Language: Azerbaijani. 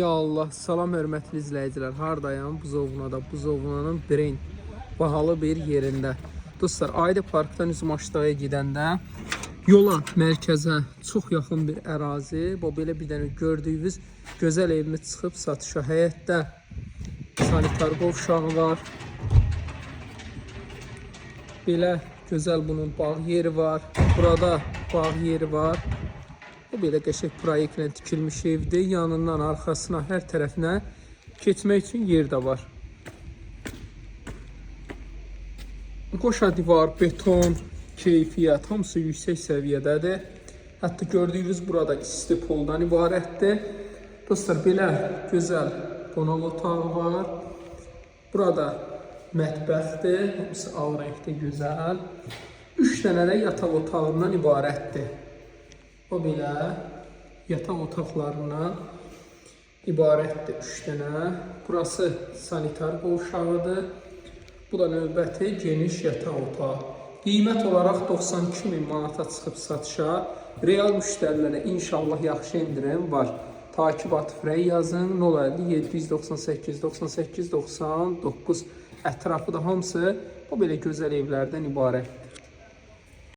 Ya Allah, salam hörmətli izləyicilər. Hardayam? Buzovnada, Buzovnanın Birin bahalı bir yerində. Dostlar, Aida Parkdan Üzmaşdaya gedəndə yola, mərkəzə çox yaxın bir ərazi. Bu belə bir dənə gördüyünüz gözəl evimiz çıxıb satışa. Həyətdə sanitar qovşağı var. Belə gözəl bunun bağ yeri var. Burada bağ yeri var. Bu belə qəşəng proyektlə tikilmiş evdir. Yanından, arxasına, hər tərəfinə keçmək üçün yer də var. Qoşa divar, beton, keyfiyyət hamısı yüksək səviyyədədir. Hətta gördüyünüz burada isti poldan ibarətdir. Dostlar, belə gözəl qonaq otağı var. Burada mətbəxdir. Hamısı ağ rəngdə gözəl. 3 dənə də yataq otağından ibarətdir. O belə yataq otaqlarından ibarətdir 3 dənə. Burası sanitar qovşağıdır. Bu da növbəti geniş yataq otağı. Qiymət olaraq 92.000 manata çıxıb satışa. Real müştərilərə inşallah yaxşı endirim var. Takib Atifrəy yazın 050 798 98 99. Ətrafı da hamısı bu belə gözəl evlərdən ibarətdir.